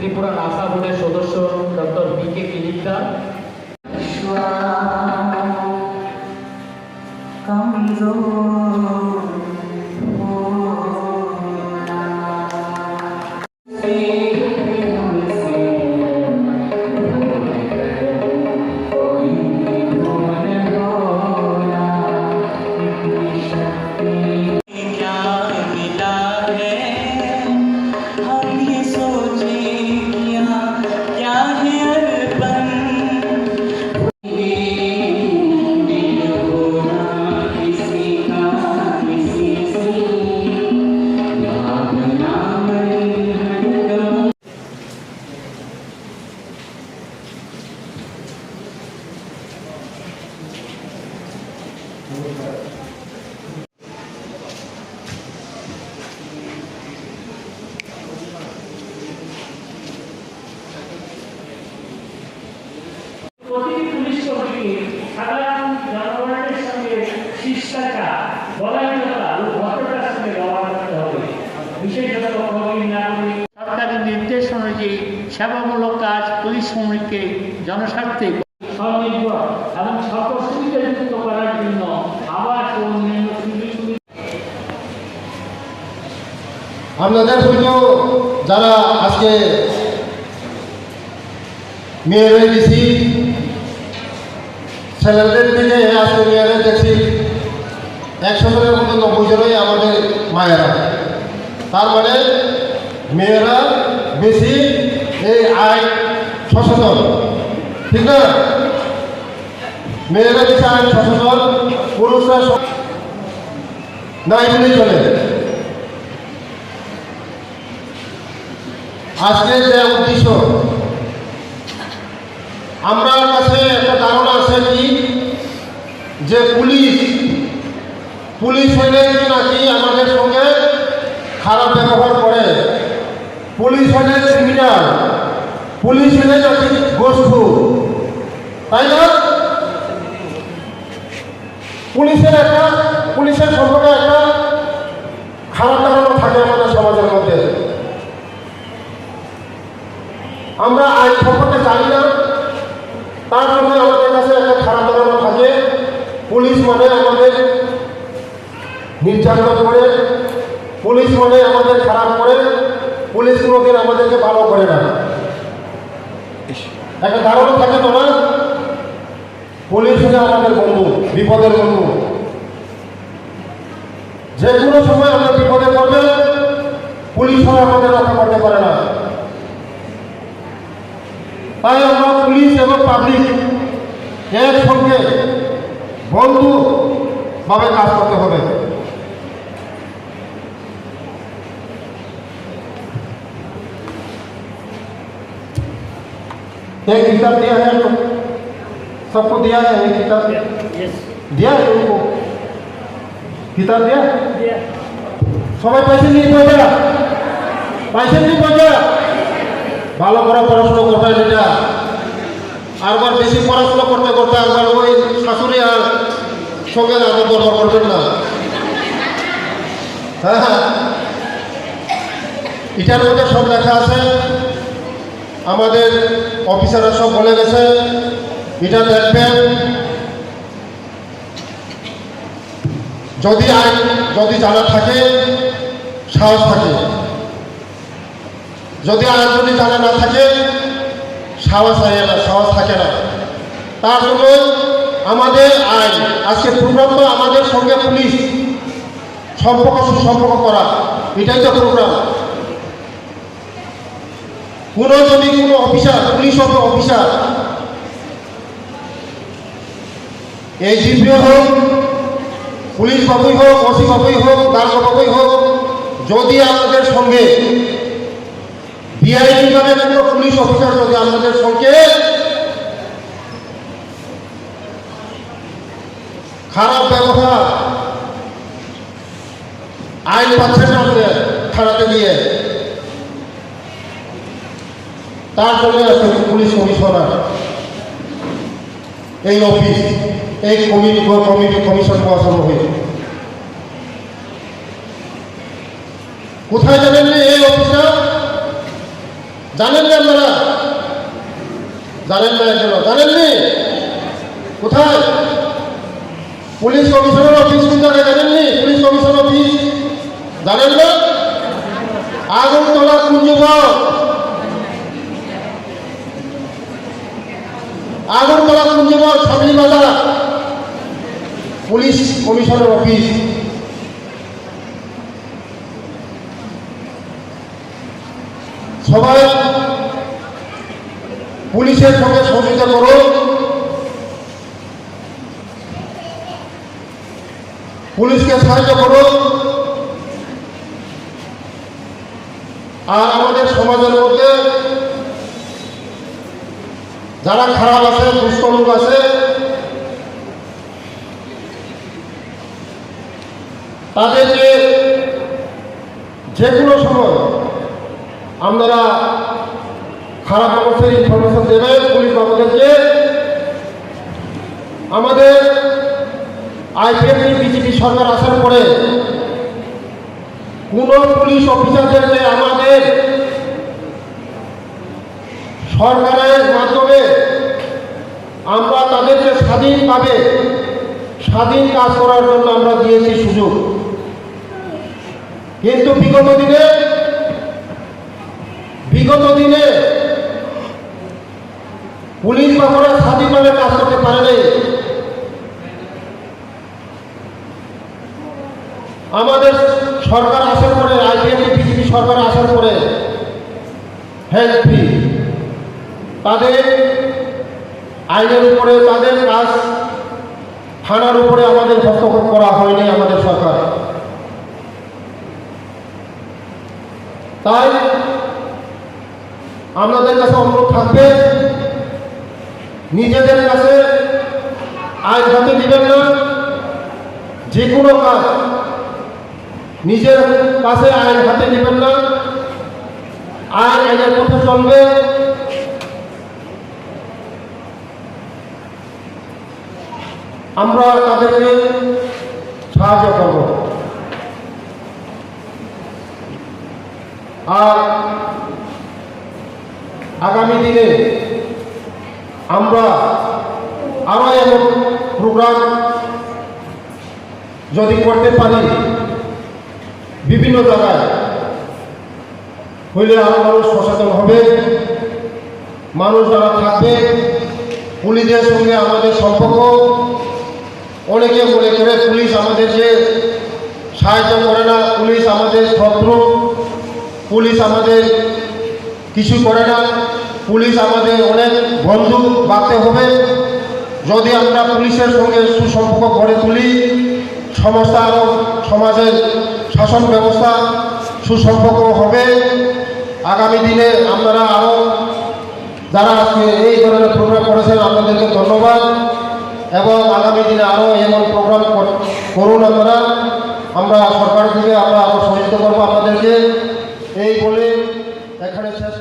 Tripura NASA বোর্ডের সদস্য doctor BK Kilikdar. প্রতিটি পুলিশ কর্মীকে সাধারণ জনগণের সঙ্গে শিষ্টাচার, বদান্যতা ও ভদ্রতার সঙ্গে ব্যবহার করতে হবে। বিশেষত সরকারি নির্দেশ অনুযায়ী সেবামূলক কাজ পুলিশ কর্মীকে জনস্বার্থে স্বনির্ভর এবং সকল সুবিধাযুক্ত করার জন্য আবাস ও অন্যান্য সুবিধা আপনাদের হইল যারা আজকে মেয়েরা বেশি ছেলেদের থেকে আজকে মেয়েরা দেখছি 100 মধ্যে 90 জনই আমাদের মায়েরা। তার মানে মেয়েরা বেশি এই আইন সচেতন, ঠিক না? মেয়েরা বেশি আইন সচেতন, পুরুষরা নাই বলে চলে। আজকে যে উদ্দেশ্য, আমরা কাছে একটা ধারণা আছে কি যে পুলিশ হইলে নাকি আমাদের সঙ্গে খারাপ ব্যবহার করে, পুলিশ হইলে ক্রিমিনাল, পুলিশ হইলে নাকি গোষ্ঠী, তাই না? পুলিশের সম্পর্কে একটা খারাপ ধারণা থাকে আমাদের সমাজের মধ্যে। আমরা আইন সম্পর্কে জানি না, তার জন্য আমাদের কাছে একটা খারাপ ধারণা থাকে। পুলিশ মানে আমাদের নির্যাতন করে, পুলিশ মানে আমাদের খারাপ করে, পুলিশ কোনোদিন আমাদেরকে ভালো করে না, একটা ধারণা থাকে তো না? পুলিশ হলে আমাদের বন্ধু, বিপদের বন্ধু। যে কোনো সময় আমরা বিপদে পড়বে, পুলিশ হলে আমাদের রক্ষা করতে পারে না। তাই আমরা পুলিশ এবং পাবলিক এর সঙ্গে বন্ধুভাবে কাজ করতে হবে। एक किताब दिया है तो सबको दिया है, एक किताब दिया है उनको, किताब दिया সবাই পাইছে নিয়ে পয়সা পাইছে নি পয়সা ভালো করে পড়াশোনা করতে যেটা আরবার বেশি পড়াশোনা করতে করতে আরবার ওই শাশুড়ি আর সঙ্গে আমার দরকার করবেন না। হ্যাঁ, এটার মধ্যে সব লেখা আছে, আমাদের অফিসাররা সব বলে গেছে। এটা দেখবেন, যদি জানা থাকে সাহস থাকে, যদি জানা না থাকে সাহস থাকে না। তার জন্য আমাদের আইন আজকে প্রোগ্রাম তো আমাদের সঙ্গে পুলিশ সুসম্পর্ক করা, এটাই তো প্রোগ্রাম। যদি কোনো অফিসার, পুলিশ অফিসার, এজিপি হোক, পুলিশ বাবুই হোক, ওসি বাবুই হোক, দারোগা বাবুই হোক, যদি আমাদের সঙ্গে ডিআইজি ভাবে কোনো পুলিশ অফিসার যদি আমাদের সঙ্গে খারাপ ব্যবহার, আইন পাচ্ছেন না থানাতে গিয়ে, তার জন্য আছে পুলিশ কমিশনার, এই অফিস, এই কমিশন বসানো হয়েছে। কোথায় জানেন এই অফিসটা? জানেন না আপনারা? জানেন না এখনো? জানেননি? কোথায়? পুলিশ কমিশনার অফিস কোন জায়গায় জানেননি? পুলিশ কমিশনার অফিস জানেন না? আগরতলা কুঞ্জবন, আগরতলা কুঞ্জবন সাবলি বাজার পুলিশ কমিশনার অফিস। সবাই পুলিশের সঙ্গে সহযোগিতা করুন। পুলিশকে সাহায্য করুন। আর আমাদের সমাজের মধ্যে যারা খারাপ আছে, দুষ্ট লোক আছে, তাদেরকে যে কোনো সময় আপনারা খারাপ মানুষের ইনফরমেশন দেবেন পুলিশ বাবুদেরকে। আমাদের আইপিএফটি বিজেপি সরকার আসার পরে কোন পুলিশ অফিসারদেরকে আমাদের সরকারের মাধ্যমে আমরা তাদেরকে স্বাধীনভাবে স্বাধীন কাজ করার জন্য আমরা দিয়েছি সুযোগ। কিন্তু বিগত দিনে পুলিশ বাবুরা স্বাধীনভাবে কাজ করতে পারে নাই। আমাদের সরকার আসার পরে, আইপিএফটি বিজেপি সরকার আসার পরে হেলথ ফ্রি, তাদের আইনের উপরে তাদের কাজ, থানার উপরে আমাদের হস্তক্ষেপ করা হয়নি আমাদের সরকার। তাই আপনাদের কাছে অনুরোধ থাকবে, নিজেদের কাছে আইন হাতে দিবেন না। যে কোনো কাজ নিজের কাছে আইন হাতে দিবেন না। আইনের পথে চলবে। আমরা তাদেরকে সাহায্য করব। আর আগামী দিনে আমরা আরো এমন প্রোগ্রাম যদি করতে পারি বিভিন্ন জায়গায়, হইলে আরো মানুষ সচেতন হবে, মানুষ যারা থাকবে, পুলিশের সঙ্গে আমাদের সম্পর্ক, অনেকে মনে করে পুলিশ আমাদেরকে সাহায্য করে না, পুলিশ আমাদের শত্রু, পুলিশ আমাদের কিছু করে না, পুলিশ আমাদের অনেক বন্ধু বাঁধতে হবে। যদি আমরা পুলিশের সঙ্গে সুসম্পর্ক গড়ে তুলি, সমস্ত আরও সমাজের শাসন ব্যবস্থা সুসম্পর্ক হবে। আগামী দিনে আপনারা আরও যারা আজকে এই ধরনের প্রোগ্রাম করেছেন আপনাদেরকে ধন্যবাদ, এবং আগামী দিনে আরও এমন প্রোগ্রাম করুন আপনারা। আমরা সরকার থেকে আমরা আরও সহযোগিতা করবো আপনাদেরকে। এই বলে এখানে শেষ